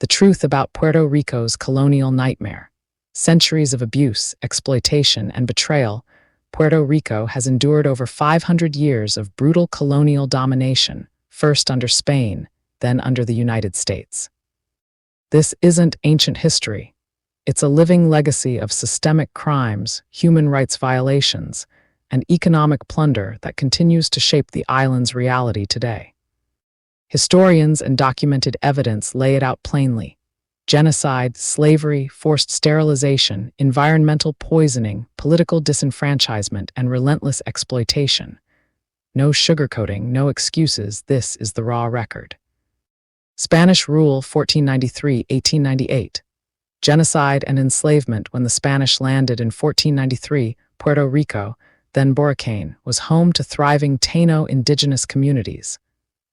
The truth about Puerto Rico's colonial nightmare. Centuries of abuse, exploitation, and betrayal, Puerto Rico has endured over 500 years of brutal colonial domination, first under Spain, then under the United States. This isn't ancient history. It's a living legacy of systemic crimes, human rights violations, and economic plunder that continues to shape the island's reality today. Historians and documented evidence lay it out plainly. Genocide, slavery, forced sterilization, environmental poisoning, political disenfranchisement, and relentless exploitation. No sugarcoating, no excuses, this is the raw record. Spanish rule 1493-1898. Genocide and enslavement. When the Spanish landed in 1493, Puerto Rico, then BORICUA, was home to thriving Taino indigenous communities.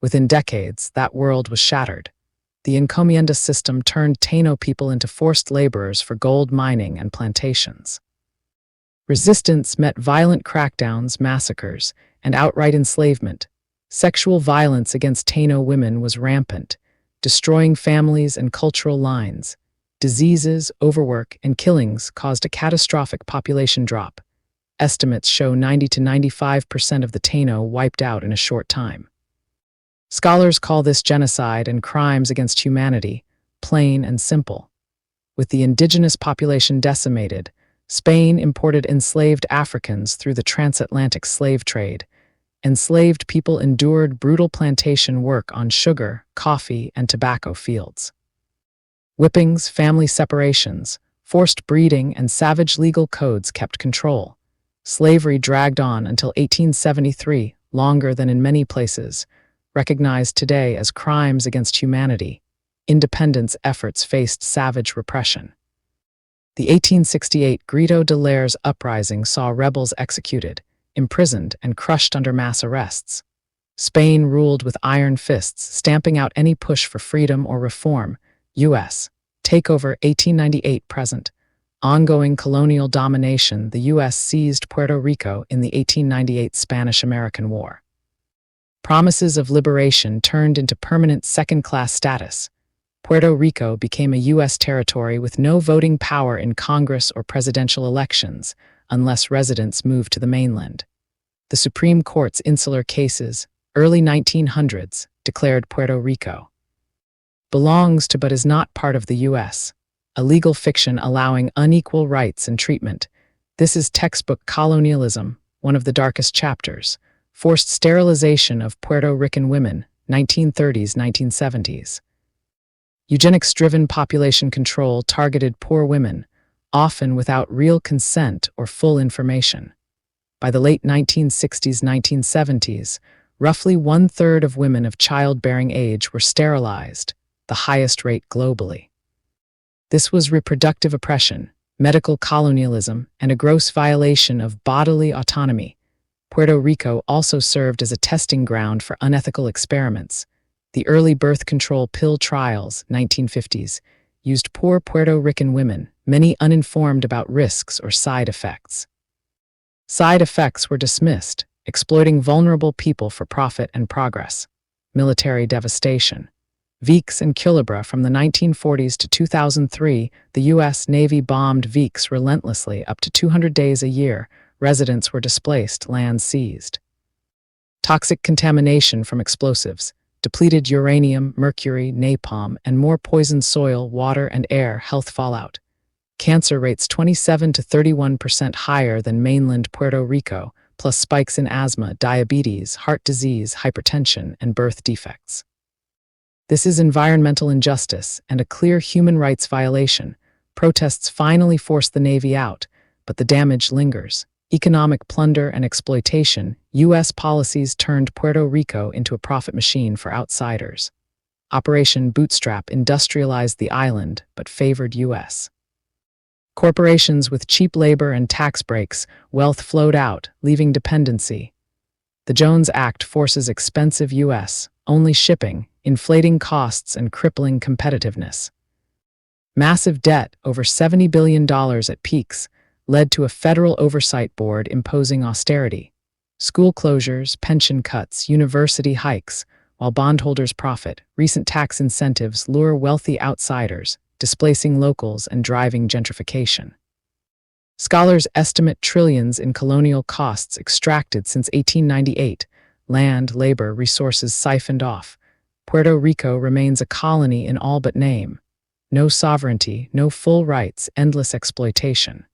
Within decades, that world was shattered. The encomienda system turned Taino people into forced laborers for gold mining and plantations. Resistance met violent crackdowns, massacres, and outright enslavement. Sexual violence against Taino women was rampant, destroying families and cultural lines. Diseases, overwork, and killings caused a catastrophic population drop. Estimates show 90 to 95% of the Taino wiped out in a short time. Scholars call this genocide and crimes against humanity, plain and simple. With the indigenous population decimated, Spain imported enslaved Africans through the transatlantic slave trade. Enslaved people endured brutal plantation work on sugar, coffee, and tobacco fields. Whippings, family separations, forced breeding, and savage legal codes kept control. Slavery dragged on until 1873, longer than in many places, recognized today as crimes against humanity. Independence efforts faced savage repression. The 1868 Grito de Lares uprising saw rebels executed, imprisoned, and crushed under mass arrests. Spain ruled with iron fists, stamping out any push for freedom or reform. U.S. takeover 1898-present. Ongoing colonial domination. The U.S. seized Puerto Rico in the 1898 Spanish-American War. Promises of liberation turned into permanent second-class status. Puerto Rico became a U.S. territory with no voting power in Congress or presidential elections, unless residents moved to the mainland. The Supreme Court's insular cases, early 1900s, declared Puerto Rico belongs to but is not part of the U.S., a legal fiction allowing unequal rights and treatment. This is textbook colonialism, one of the darkest chapters. Forced sterilization of Puerto Rican women, 1930s, 1970s. Eugenics-driven population control targeted poor women, often without real consent or full information. By the late 1960s, 1970s, roughly one-third of women of childbearing age were sterilized, the highest rate globally. This was reproductive oppression, medical colonialism, and a gross violation of bodily autonomy. Puerto Rico also served as a testing ground for unethical experiments. The early birth control pill trials, 1950s, used poor Puerto Rican women, many uninformed about risks or side effects. Side effects were dismissed, exploiting vulnerable people for profit and progress. Military devastation. Viques and Culebra. From the 1940s to 2003, the U.S. Navy bombed Viques relentlessly up to 200 days a year. Residents were displaced, land seized. Toxic contamination from explosives, depleted uranium, mercury, napalm, and more poisoned soil, water, and air. Health fallout. Cancer rates 27 to 31% higher than mainland Puerto Rico, plus spikes in asthma, diabetes, heart disease, hypertension, and birth defects. This is environmental injustice and a clear human rights violation. Protests finally forced the Navy out, but the damage lingers. Economic plunder and exploitation. U.S. policies turned Puerto Rico into a profit machine for outsiders. Operation Bootstrap industrialized the island, but favored U.S. corporations with cheap labor and tax breaks. Wealth flowed out, leaving dependency. The Jones Act forces expensive U.S.-only shipping, inflating costs and crippling competitiveness. Massive debt, over $70 billion at peaks, led to a federal oversight board imposing austerity. School closures, pension cuts, university hikes, while bondholders profit. Recent tax incentives lure wealthy outsiders, displacing locals and driving gentrification. Scholars estimate trillions in colonial costs extracted since 1898, land, labor, resources siphoned off. Puerto Rico remains a colony in all but name. No sovereignty, no full rights, endless exploitation.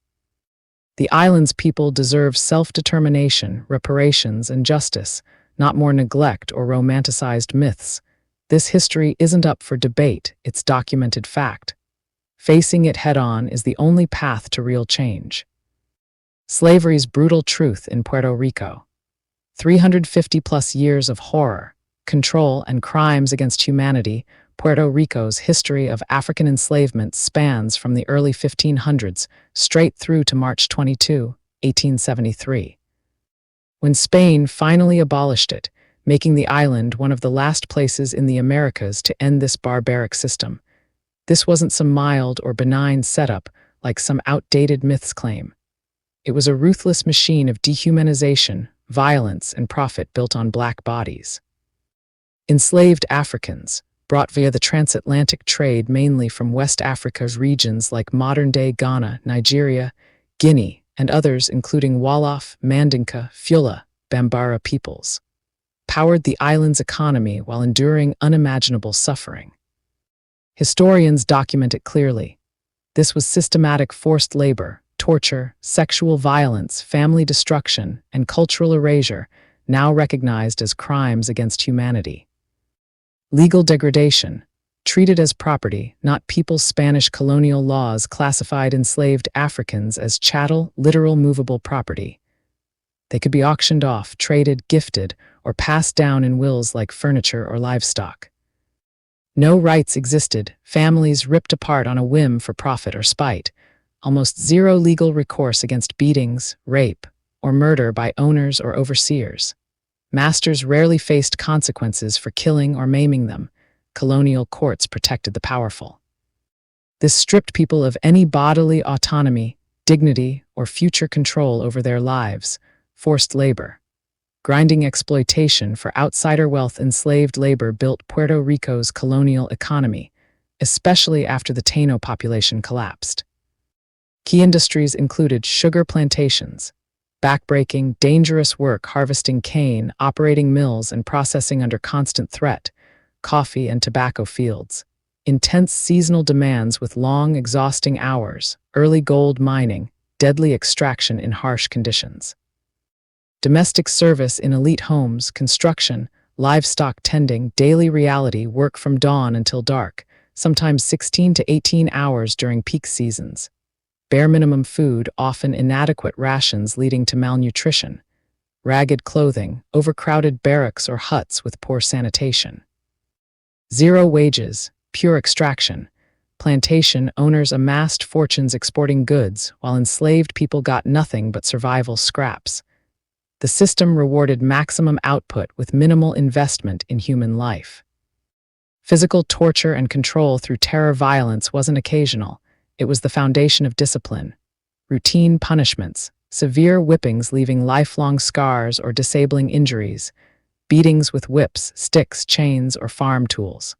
The island's people deserve self-determination, reparations, and justice, not more neglect or romanticized myths. This history isn't up for debate, it's documented fact. Facing it head-on is the only path to real change. Slavery's brutal truth in Puerto Rico. 350-plus years of horror, control, and crimes against humanity. Puerto Rico's history of African enslavement spans from the early 1500s straight through to March 22, 1873. When Spain finally abolished it, making the island one of the last places in the Americas to end this barbaric system. This wasn't some mild or benign setup like some outdated myths claim. It was a ruthless machine of dehumanization, violence, and profit built on black bodies. Enslaved Africans, brought via the transatlantic trade mainly from West Africa's regions like modern-day Ghana, Nigeria, Guinea, and others including Wolof, Mandinka, Fula, Bambara peoples, powered the island's economy while enduring unimaginable suffering. Historians document it clearly. This was systematic forced labor, torture, sexual violence, family destruction, and cultural erasure, now recognized as crimes against humanity. Legal degradation, treated as property, not people. Spanish colonial laws classified enslaved Africans as chattel, literal movable property. They could be auctioned off, traded, gifted, or passed down in wills like furniture or livestock. No rights existed, families ripped apart on a whim for profit or spite. Almost zero legal recourse against beatings, rape, or murder by owners or overseers. Masters rarely faced consequences for killing or maiming them. Colonial courts protected the powerful. This stripped people of any bodily autonomy, dignity, or future control over their lives. Forced labor. Grinding exploitation for outsider wealth. Enslaved labor built Puerto Rico's colonial economy, especially after the Taino population collapsed. Key industries included sugar plantations, backbreaking, dangerous work harvesting cane, operating mills and processing under constant threat, coffee and tobacco fields, intense seasonal demands with long, exhausting hours, early gold mining, deadly extraction in harsh conditions. Domestic service in elite homes, construction, livestock tending, daily reality, work from dawn until dark, sometimes 16 to 18 hours during peak seasons. Bare minimum food, often inadequate rations leading to malnutrition. Ragged clothing, overcrowded barracks or huts with poor sanitation. Zero wages, pure extraction. Plantation owners amassed fortunes exporting goods, while enslaved people got nothing but survival scraps. The system rewarded maximum output with minimal investment in human life. Physical torture and control through terror violence wasn't occasional. It was the foundation of discipline. Routine punishments, severe whippings leaving lifelong scars or disabling injuries, beatings with whips, sticks, chains, or farm tools.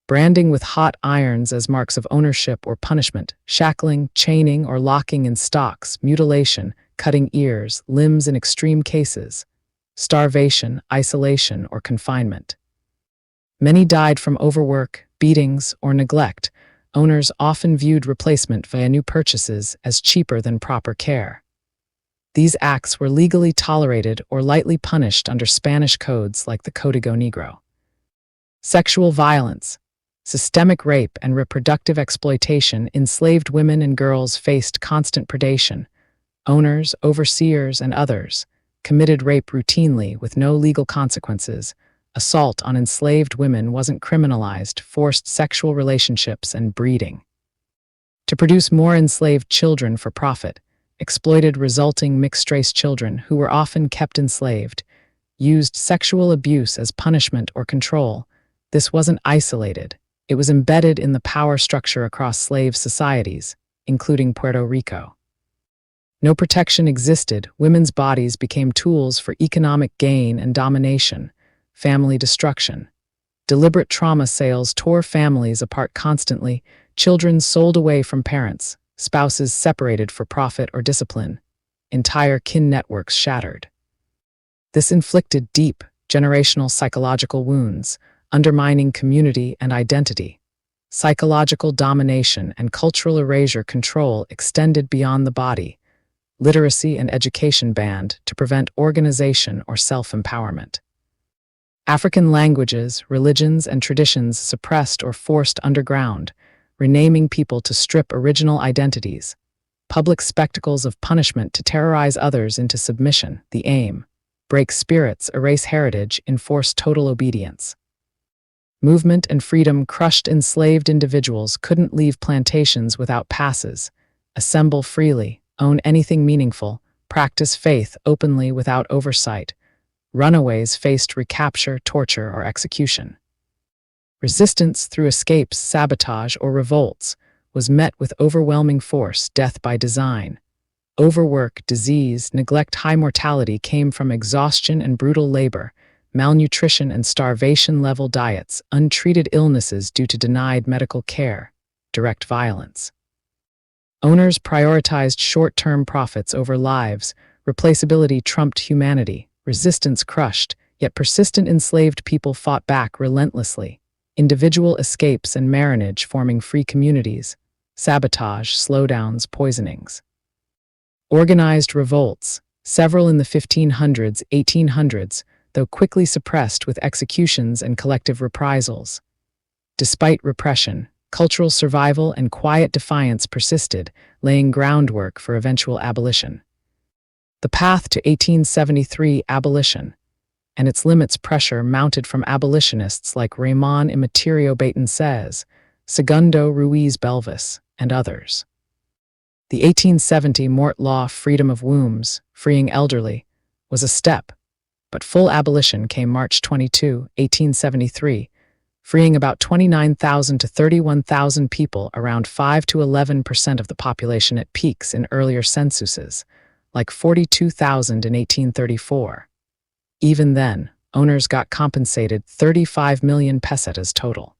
Branding with hot irons as marks of ownership or punishment, shackling, chaining, or locking in stocks, mutilation, cutting ears, limbs in extreme cases, starvation, isolation, or confinement. Many died from overwork, beatings, or neglect. Owners often viewed replacement via new purchases as cheaper than proper care. These acts were legally tolerated or lightly punished under Spanish codes like the Código Negro. Sexual violence, systemic rape, and reproductive exploitation. Enslaved women and girls faced constant predation. Owners, overseers, and others committed rape routinely with no legal consequences. Assault on enslaved women wasn't criminalized, forced sexual relationships and breeding. To produce more enslaved children for profit, exploited resulting mixed-race children who were often kept enslaved, used sexual abuse as punishment or control. This wasn't isolated. It was embedded in the power structure across slave societies, including Puerto Rico. No protection existed. Women's bodies became tools for economic gain and domination. family destruction. Deliberate trauma sales tore families apart constantly, children sold away from parents, spouses separated for profit or discipline, entire kin networks shattered. This inflicted deep, generational psychological wounds, undermining community and identity. Psychological domination and cultural erasure control extended beyond the body, literacy and education banned to prevent organization or self-empowerment. African languages, religions, and traditions suppressed or forced underground, renaming people to strip original identities. Public spectacles of punishment to terrorize others into submission, the aim. Break spirits, erase heritage, enforce total obedience. Movement and freedom crushed enslaved individuals couldn't leave plantations without passes, assemble freely, own anything meaningful, practice faith openly without oversight. Runaways faced recapture, torture, or execution. Resistance through escapes, sabotage, or revolts was met with overwhelming force, death by design. Overwork, disease, neglect, high mortality came from exhaustion and brutal labor, malnutrition and starvation-level diets, untreated illnesses due to denied medical care, direct violence. Owners prioritized short-term profits over lives, replaceability trumped humanity, resistance crushed, yet persistent enslaved people fought back relentlessly. Individual escapes and marriage forming free communities, sabotage, slowdowns, poisonings. Organized revolts, several in the 1500s, 1800s, though quickly suppressed with executions and collective reprisals. Despite repression, cultural survival and quiet defiance persisted, laying groundwork for eventual abolition. The path to 1873 abolition, and its limits pressure mounted from abolitionists like Ramon Emeterio Batancez, Segundo Ruiz Belvis, and others. The 1870 Mort Law, freedom of wombs, freeing elderly, was a step, but full abolition came March 22, 1873, freeing about 29,000 to 31,000 people, around 5 to 11% of the population at peaks in earlier censuses, like 42,000 in 1834. Even then, owners got compensated 35 million pesetas total.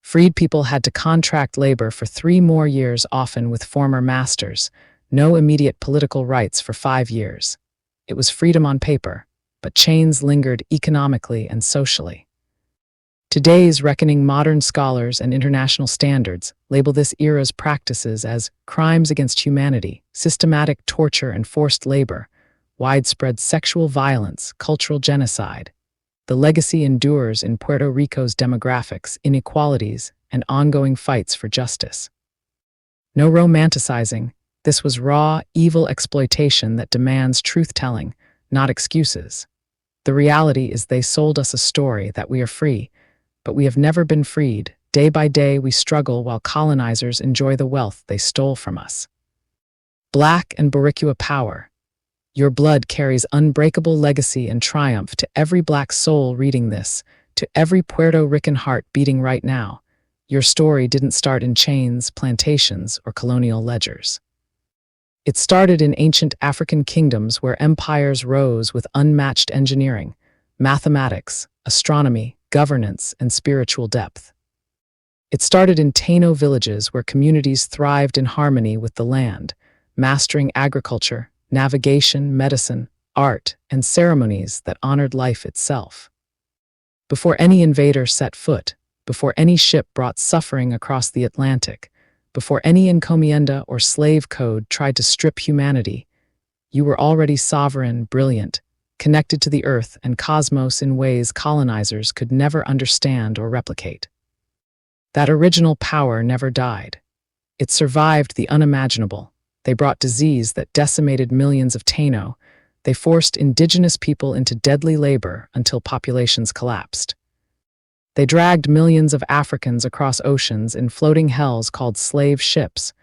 Freed people had to contract labor for 3 more years, often with former masters, no immediate political rights for 5 years. It was freedom on paper, but chains lingered economically and socially. Today's reckoning modern scholars and international standards label this era's practices as crimes against humanity, systematic torture and forced labor, widespread sexual violence, cultural genocide. The legacy endures in Puerto Rico's demographics, inequalities, and ongoing fights for justice. No romanticizing, this was raw, evil exploitation that demands truth-telling, not excuses. The reality is they sold us a story that we are free, but we have never been freed. Day by day we struggle while colonizers enjoy the wealth they stole from us. Black and BORICUA power. Your blood carries unbreakable legacy and triumph to every Black soul reading this, to every Puerto Rican heart beating right now. Your story didn't start in chains, plantations, or colonial ledgers. It started in ancient African kingdoms where empires rose with unmatched engineering, mathematics, astronomy, governance, and spiritual depth. It started in Taino villages where communities thrived in harmony with the land, mastering agriculture, navigation, medicine, art, and ceremonies that honored life itself. Before any invader set foot, before any ship brought suffering across the Atlantic, before any encomienda or slave code tried to strip humanity, you were already sovereign, brilliant, connected to the earth and cosmos in ways colonizers could never understand or replicate. That original power never died. It survived the unimaginable. They brought disease that decimated millions of Taino. They forced indigenous people into deadly labor until populations collapsed. They dragged millions of Africans across oceans in floating hells called slave ships,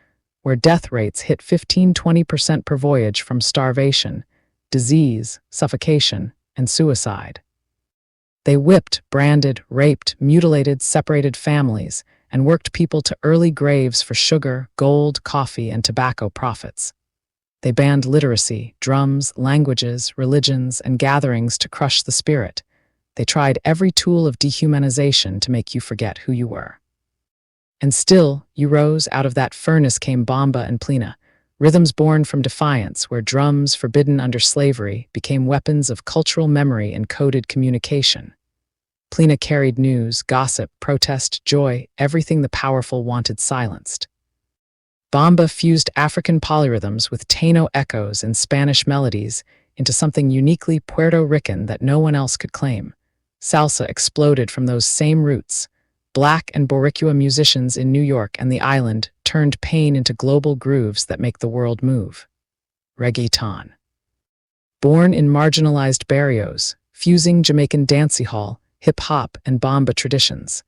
where death rates hit 15–20% per voyage from starvation, disease, suffocation, and suicide. They whipped, branded, raped, mutilated, separated families, and worked people to early graves for sugar, gold, coffee, and tobacco profits. They banned literacy, drums, languages, religions, and gatherings to crush the spirit. They tried every tool of dehumanization to make you forget who you were. And still, you rose. Out of that furnace came Bomba and Plena, rhythms born from defiance, where drums, forbidden under slavery, became weapons of cultural memory and coded communication. Plena carried news, gossip, protest, joy, everything the powerful wanted silenced. Bomba fused African polyrhythms with Taino echoes and Spanish melodies into something uniquely Puerto Rican that no one else could claim. Salsa exploded from those same roots. Black and Boricua musicians in New York and the island turned pain into global grooves that make the world move. Reggaeton. Born in marginalized barrios, fusing Jamaican dancehall, hip-hop, and bomba traditions.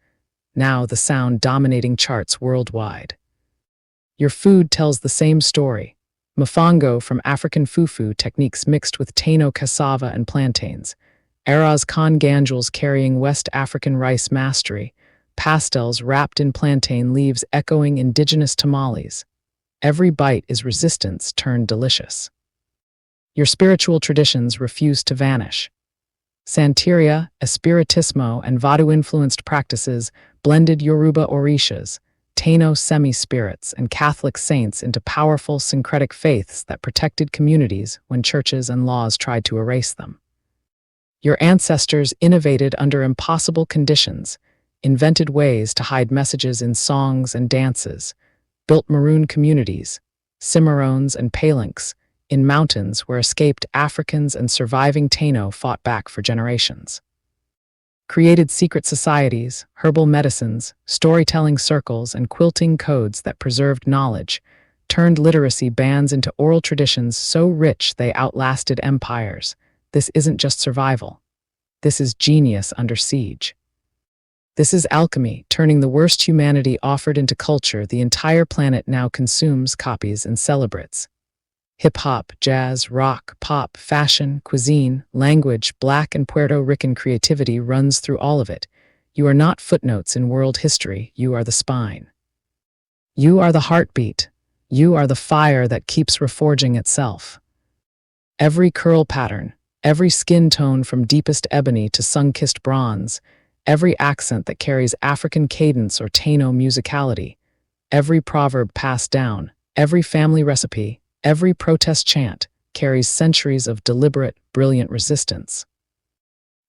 Now the sound dominating charts worldwide. Your food tells the same story. Mofongo from African fufu techniques mixed with Taino cassava and plantains. Araz Khan Ganjuls carrying West African rice mastery. Pastels wrapped in plantain leaves echoing indigenous tamales. Every bite is resistance turned delicious. Your spiritual traditions refuse to vanish. Santeria, Espiritismo, and Vadu-influenced practices blended Yoruba orishas, Taino semi-spirits, and Catholic saints into powerful syncretic faiths that protected communities when churches and laws tried to erase them. Your ancestors innovated under impossible conditions, invented ways to hide messages in songs and dances, built maroon communities, cimarrones and palinks, in mountains where escaped Africans and surviving Taino fought back for generations. Created secret societies, herbal medicines, storytelling circles, and quilting codes that preserved knowledge, turned literacy bans into oral traditions so rich they outlasted empires. This isn't just survival. This is genius under siege. This is alchemy, turning the worst humanity offered into culture the entire planet now consumes, copies, and celebrates. Hip-hop, jazz, rock, pop, fashion, cuisine, language, Black and Puerto Rican creativity runs through all of it. You are not footnotes in world history, you are the spine. You are the heartbeat. You are the fire that keeps reforging itself. Every curl pattern, every skin tone from deepest ebony to sun-kissed bronze, every accent that carries African cadence or Taino musicality, every proverb passed down, every family recipe, every protest chant carries centuries of deliberate, brilliant resistance.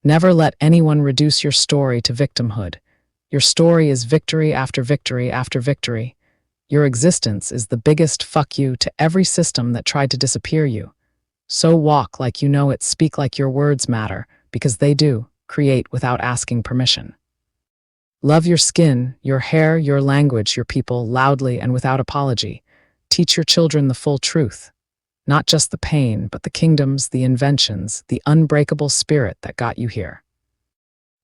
Never let anyone reduce your story to victimhood. Your story is victory after victory after victory. Your existence is the biggest fuck you to every system that tried to disappear you. So walk like you know it, speak like your words matter, because they do, create without asking permission. Love your skin, your hair, your language, your people, loudly and without apology. Teach your children the full truth. Not just the pain, but the kingdoms, the inventions, the unbreakable spirit that got you here.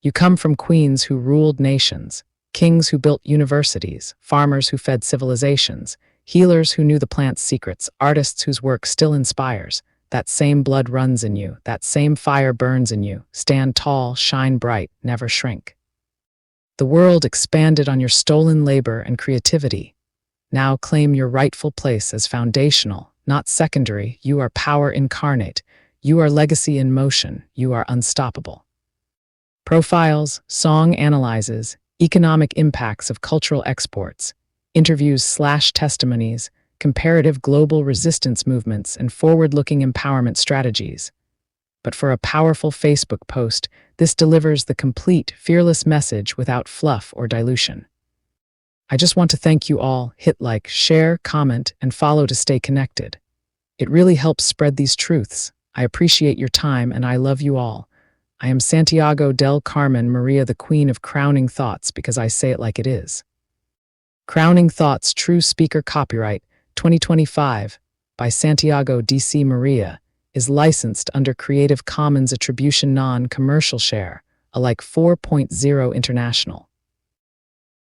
You come from queens who ruled nations, kings who built universities, farmers who fed civilizations, healers who knew the plant's secrets, artists whose work still inspires. That same blood runs in you, that same fire burns in you. Stand tall, shine bright, never shrink. The world expanded on your stolen labor and creativity. Now claim your rightful place as foundational, not secondary. You are power incarnate. You are legacy in motion. You are unstoppable. Profiles, song analyses, economic impacts of cultural exports, interviews/testimonies, comparative global resistance movements, and forward-looking empowerment strategies. But for a powerful Facebook post, this delivers the complete, fearless message without fluff or dilution. I just want to thank you all. Hit like, share, comment, and follow to stay connected. It really helps spread these truths. I appreciate your time and I love you all. I am Santiago del Carmen Maria, the Queen of Crowning Thoughts, because I say it like it is. Crowning Thoughts True Speaker Copyright 2025 by Santiago DC Maria is licensed under Creative Commons Attribution Non-Commercial Share, alike 4.0 International.